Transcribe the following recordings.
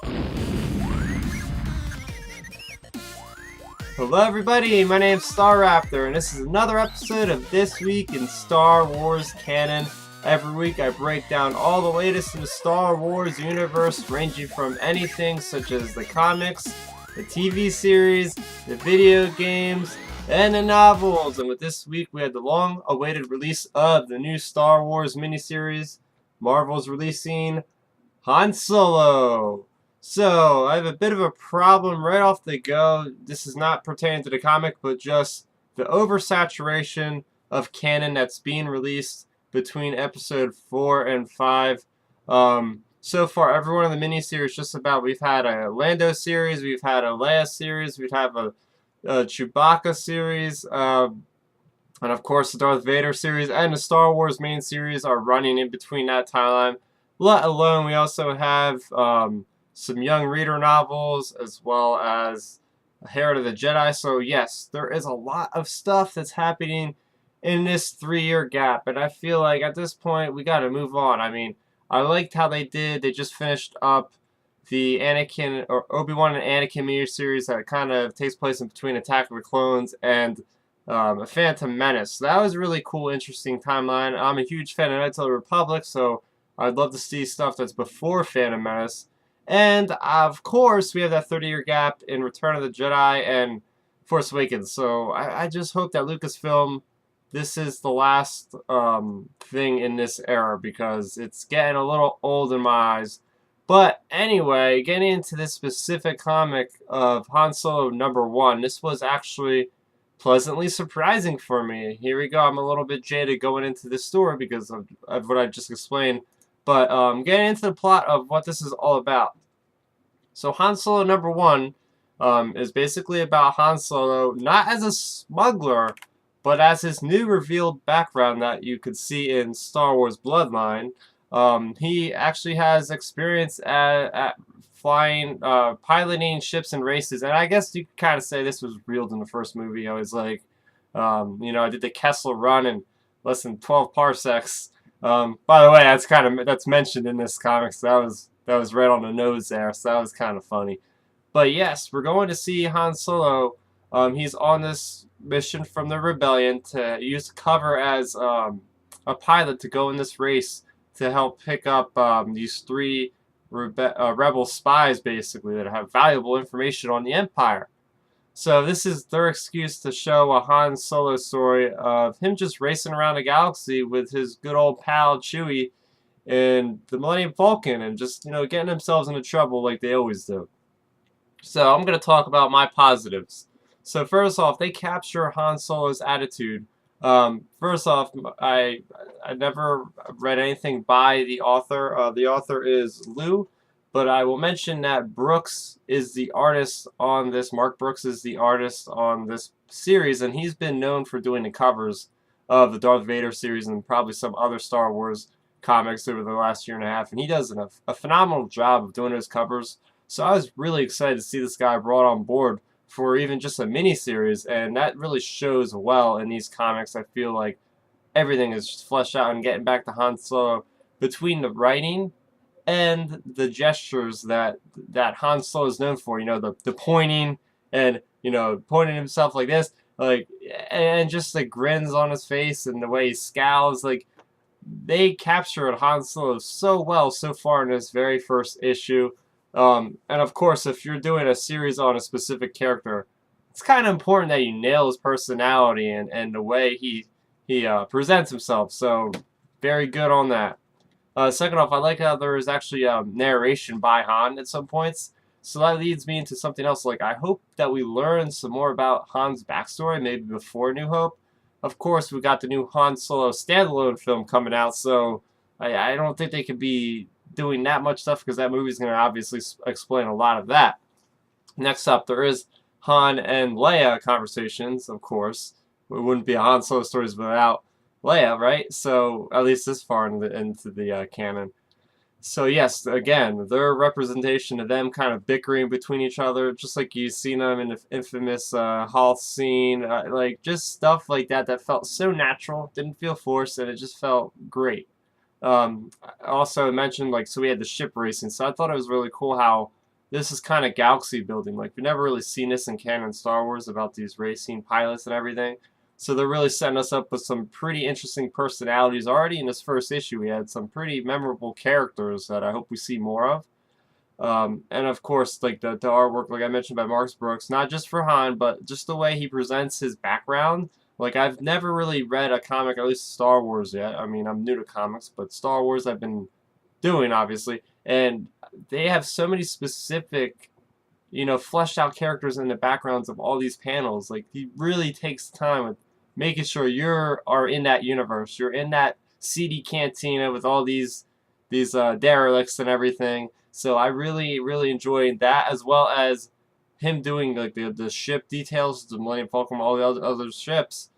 Hello everybody, my name's Star Raptor, and this is another episode of This Week in Star Wars Canon. Every week I break down all the latest in the Star Wars universe, ranging from anything such as the comics, the TV series, the video games, and the novels. And with this week we had the long-awaited release of the new Star Wars miniseries. Marvel's releasing Han Solo. So, I have a bit of a problem right off the go. This is not pertaining to the comic, but just the oversaturation of canon that's being released between episode 4 and 5. So far, every one of the miniseries just about, we've had a Lando series, we've had a Leia series, we've had a Chewbacca series, and of course the Darth Vader series, and the Star Wars main series are running in between that timeline. Let alone, we also have some young reader novels, as well as Herald of the Jedi. So yes, there is a lot of stuff that's happening in this 3-year gap, and I feel like at this point we gotta move on. I mean, I liked how they just finished up the Anakin, or Obi-Wan and Anakin miniseries that kind of takes place in between Attack of the Clones and A Phantom Menace. So that was a really cool, interesting timeline. I'm a huge fan of Knights of the Republic, so I'd love to see stuff that's before Phantom Menace. And, of course, we have that 30-year gap in Return of the Jedi and Force Awakens. So I just hope that Lucasfilm, this is the last thing in this era, because it's getting a little old in my eyes. But anyway, getting into this specific comic of Han Solo #1, this was actually pleasantly surprising for me. Here we go. I'm a little bit jaded going into this story because of what I just explained. But getting into the plot of what this is all about. So Han Solo #1 is basically about Han Solo not as a smuggler, but as his new revealed background that you could see in Star Wars Bloodline. He actually has experience at flying, piloting ships and races, and I guess you could kind of say this was revealed in the first movie. I was like, I did the Kessel run in less than 12 parsecs. By the way, that's mentioned in this comic, so that was right on the nose there, so that was kind of funny. But yes, we're going to see Han Solo. He's on this mission from the Rebellion to use cover as a pilot to go in this race to help pick up these 3 rebel spies, basically, that have valuable information on the Empire. So this is their excuse to show a Han Solo story of him just racing around the galaxy with his good old pal Chewie and the Millennium Falcon, and just, getting themselves into trouble like they always do. So I'm going to talk about my positives. So first off, they capture Han Solo's attitude. First off, I never read anything by the author. The author is Lou. But I will mention that Brooks is the artist on this. Mark Brooks is the artist on this series, and he's been known for doing the covers of the Darth Vader series and probably some other Star Wars comics over the last year and a half. And he does a phenomenal job of doing those covers. So I was really excited to see this guy brought on board for even just a mini-series, and that really shows well in these comics. I feel like everything is just fleshed out, and getting back to Han Solo, between the writing and the gestures that Han Solo is known for, the pointing and, pointing himself like this, and just the grins on his face and the way he scowls, they captured Han Solo so well so far in this very first issue. And of course, if you're doing a series on a specific character, it's kind of important that you nail his personality and the way he presents himself. So, very good on that. Second off, I like how there is actually narration by Han at some points. So that leads me into something else. I hope that we learn some more about Han's backstory, maybe before New Hope. Of course, we got the new Han Solo standalone film coming out, so I don't think they could be doing that much stuff, because that movie's going to obviously explain a lot of that. Next up, there is Han and Leia conversations, of course. It wouldn't be a Han Solo stories without Leia, right? So, at least this far into the canon. So yes, again, their representation of them kind of bickering between each other, just like you've seen them in the infamous Hoth scene, just stuff like that that felt so natural, didn't feel forced, and it just felt great. I also mentioned, so we had the ship racing, so I thought it was really cool how this is kind of galaxy building. Like, we've never really seen this in canon Star Wars about these racing pilots and everything. So they're really setting us up with some pretty interesting personalities already in this first issue. We had some pretty memorable characters that I hope we see more of. And of course, like the artwork, like I mentioned, by Mark Brooks, not just for Han, but just the way he presents his background. Like, I've never really read a comic, at least Star Wars, yet. I mean, I'm new to comics, but Star Wars I've been doing, obviously. And they have so many specific, fleshed out characters in the backgrounds of all these panels. Like, he really takes time with making sure are in that universe. You're in that seedy cantina with all these derelicts and everything. So I really, really enjoyed that, as well as him doing like the ship details, the Millennium Falcon, all the other ships.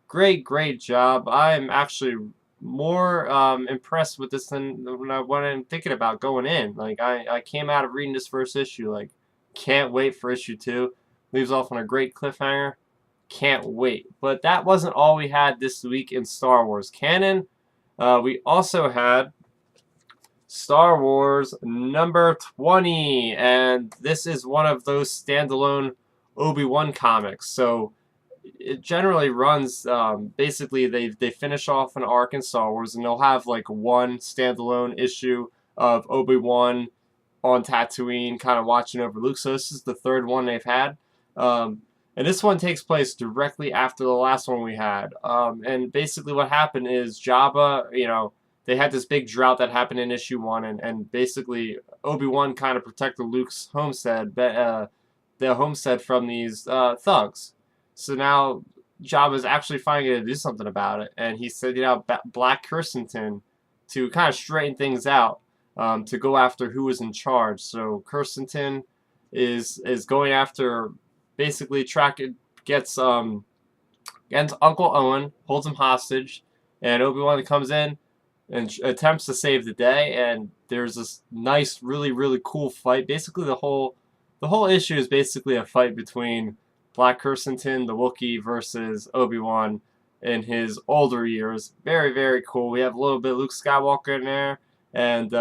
Great job. I'm actually more impressed with this than what I'm thinking about going in. Like, I came out of reading this first issue, like, can't wait for issue 2. Leaves off on a great cliffhanger. Can't wait. But that wasn't all we had this week in Star Wars canon. We also had Star Wars number 20, and this is one of those standalone Obi-Wan comics. So it generally runs, basically they finish off an arc in Star Wars, and they'll have like one standalone issue of Obi-Wan on Tatooine kind of watching over Luke. So this is the third one they've had. And this one takes place directly after the last one we had. And basically what happened is Jabba, they had this big drought that happened in issue 1, and basically Obi-Wan kind of protected Luke's homestead, the homestead from these thugs. So now Jabba's actually finally going to do something about it, and he sent out Black Kirstenton to kind of straighten things out, to go after who was in charge. So Kirstenton is going after, basically gets Uncle Owen, holds him hostage, and Obi-Wan comes in and attempts to save the day, and there's this nice, really, really cool fight. Basically, the whole issue is basically a fight between Black Kirstenton, the Wookiee, versus Obi-Wan in his older years. Very, very cool. We have a little bit of Luke Skywalker in there, and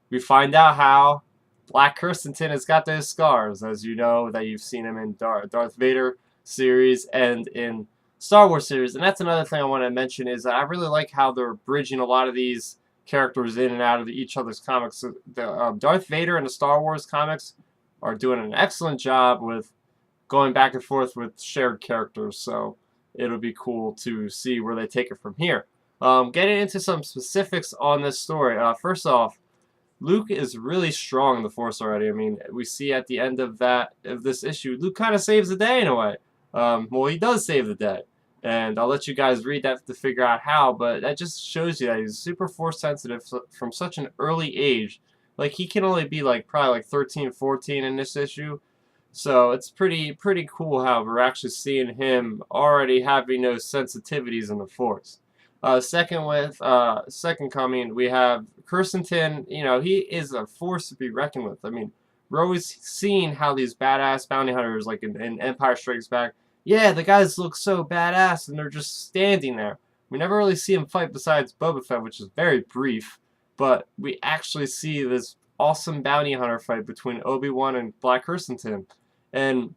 we find out how Black Kirstenton has got those scars, as you know, that you've seen him in Darth Vader series and in Star Wars series. And that's another thing I want to mention, is that I really like how they're bridging a lot of these characters in and out of each other's comics. So the Darth Vader and the Star Wars comics are doing an excellent job with going back and forth with shared characters, so it'll be cool to see where they take it from here. Getting into some specifics on this story. First off, Luke is really strong in the Force already. I mean, we see at the end of this issue, Luke kind of saves the day in a way. Well, he does save the day. And I'll let you guys read that to figure out how, but that just shows you that he's super Force sensitive from such an early age. Like, he can only be probably 13, 14 in this issue. So it's pretty cool how we're actually seeing him already having those sensitivities in the Force. Second coming, we have Kirstenton. He is a force to be reckoned with. I mean, we're always seeing how these badass bounty hunters, like in Empire Strikes Back, yeah, the guys look so badass, and they're just standing there. We never really see him fight besides Boba Fett, which is very brief, but we actually see this awesome bounty hunter fight between Obi-Wan and Black Kirstenton. And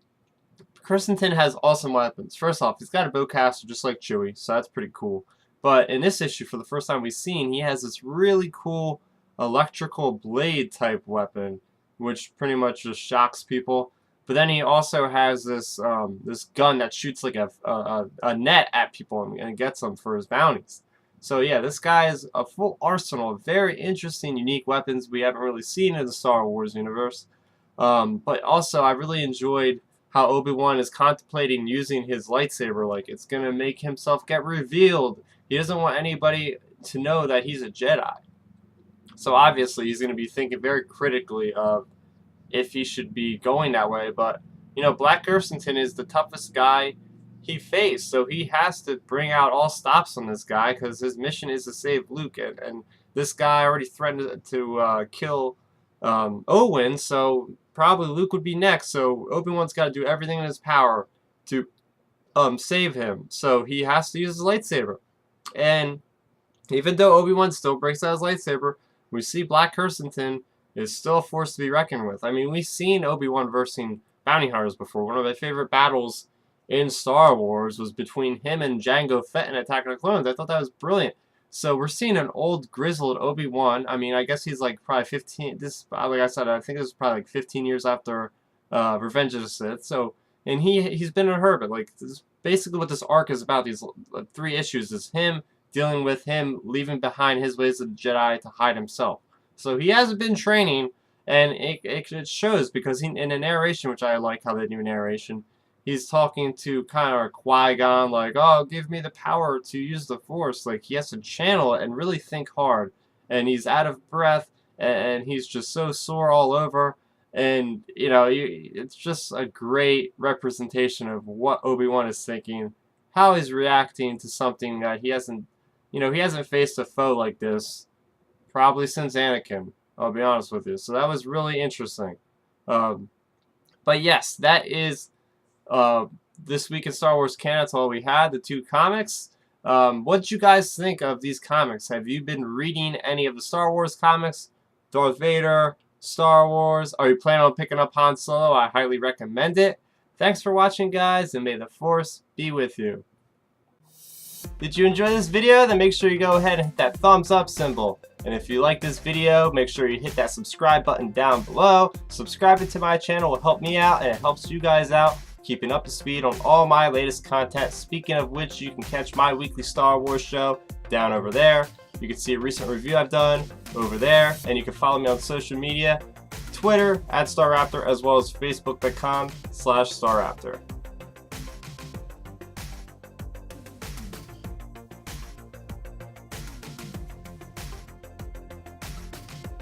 Kirstenton has awesome weapons. First off, he's got a bowcaster just like Chewie, so that's pretty cool. But in this issue, for the first time we've seen, he has this really cool electrical blade type weapon, which pretty much just shocks people. But then he also has this this gun that shoots like a net at people and gets them for his bounties. So yeah, this guy is a full arsenal of very interesting, unique weapons we haven't really seen in the Star Wars universe. But also, I really enjoyed how Obi-Wan is contemplating using his lightsaber. Like, it's going to make himself get revealed. He doesn't want anybody to know that he's a Jedi. So obviously, he's going to be thinking very critically of if he should be going that way. But, Black Kirstenton is the toughest guy he faced. So he has to bring out all stops on this guy, because his mission is to save Luke. And this guy already threatened to kill Owen, so probably Luke would be next. So Obi-Wan's got to do everything in his power to save him. So he has to use his lightsaber. And even though Obi-Wan still breaks out his lightsaber, we see Black Kirstenton is still a force to be reckoned with. I mean, we've seen Obi-Wan versing bounty hunters before. One of my favorite battles in Star Wars was between him and Jango Fett in Attack of the Clones. I thought that was brilliant. So we're seeing an old, grizzled Obi-Wan. I mean, I guess he's like probably 15. This, like I said, I think this is probably like 15 years after Revenge of the Sith. So, and he's been a hermit. Like, this is basically what this arc is about. These 3 issues is him dealing with him leaving behind his ways of the Jedi to hide himself. So he hasn't been training, and it shows, because in the narration, which I like how they do narration, he's talking to kind of Qui-Gon, like, oh, give me the power to use the Force. Like, he has to channel it and really think hard. And he's out of breath, and he's just so sore all over. And, you know, it's just a great representation of what Obi-Wan is thinking, how he's reacting to something that he hasn't, you know, he hasn't faced a foe like this probably since Anakin, I'll be honest with you. So that was really interesting. But yes, that is this week in Star Wars canon. That's all we had, the 2 comics. What did you guys think of these comics? Have you been reading any of the Star Wars comics? Darth Vader, Star Wars. Are you planning on picking up Han Solo? I highly recommend it. Thanks for watching, guys, and may the Force be with you. Did you enjoy this video? Then make sure you go ahead and hit that thumbs up symbol. And if you like this video, make sure you hit that subscribe button down below. Subscribing to my channel will help me out, and it helps you guys out, keeping up to speed on all my latest content. Speaking of which, you can catch my weekly Star Wars show down over there. You can see a recent review I've done over there, and you can follow me on social media, Twitter @StarRaptor, as well as Facebook.com/StarRaptor.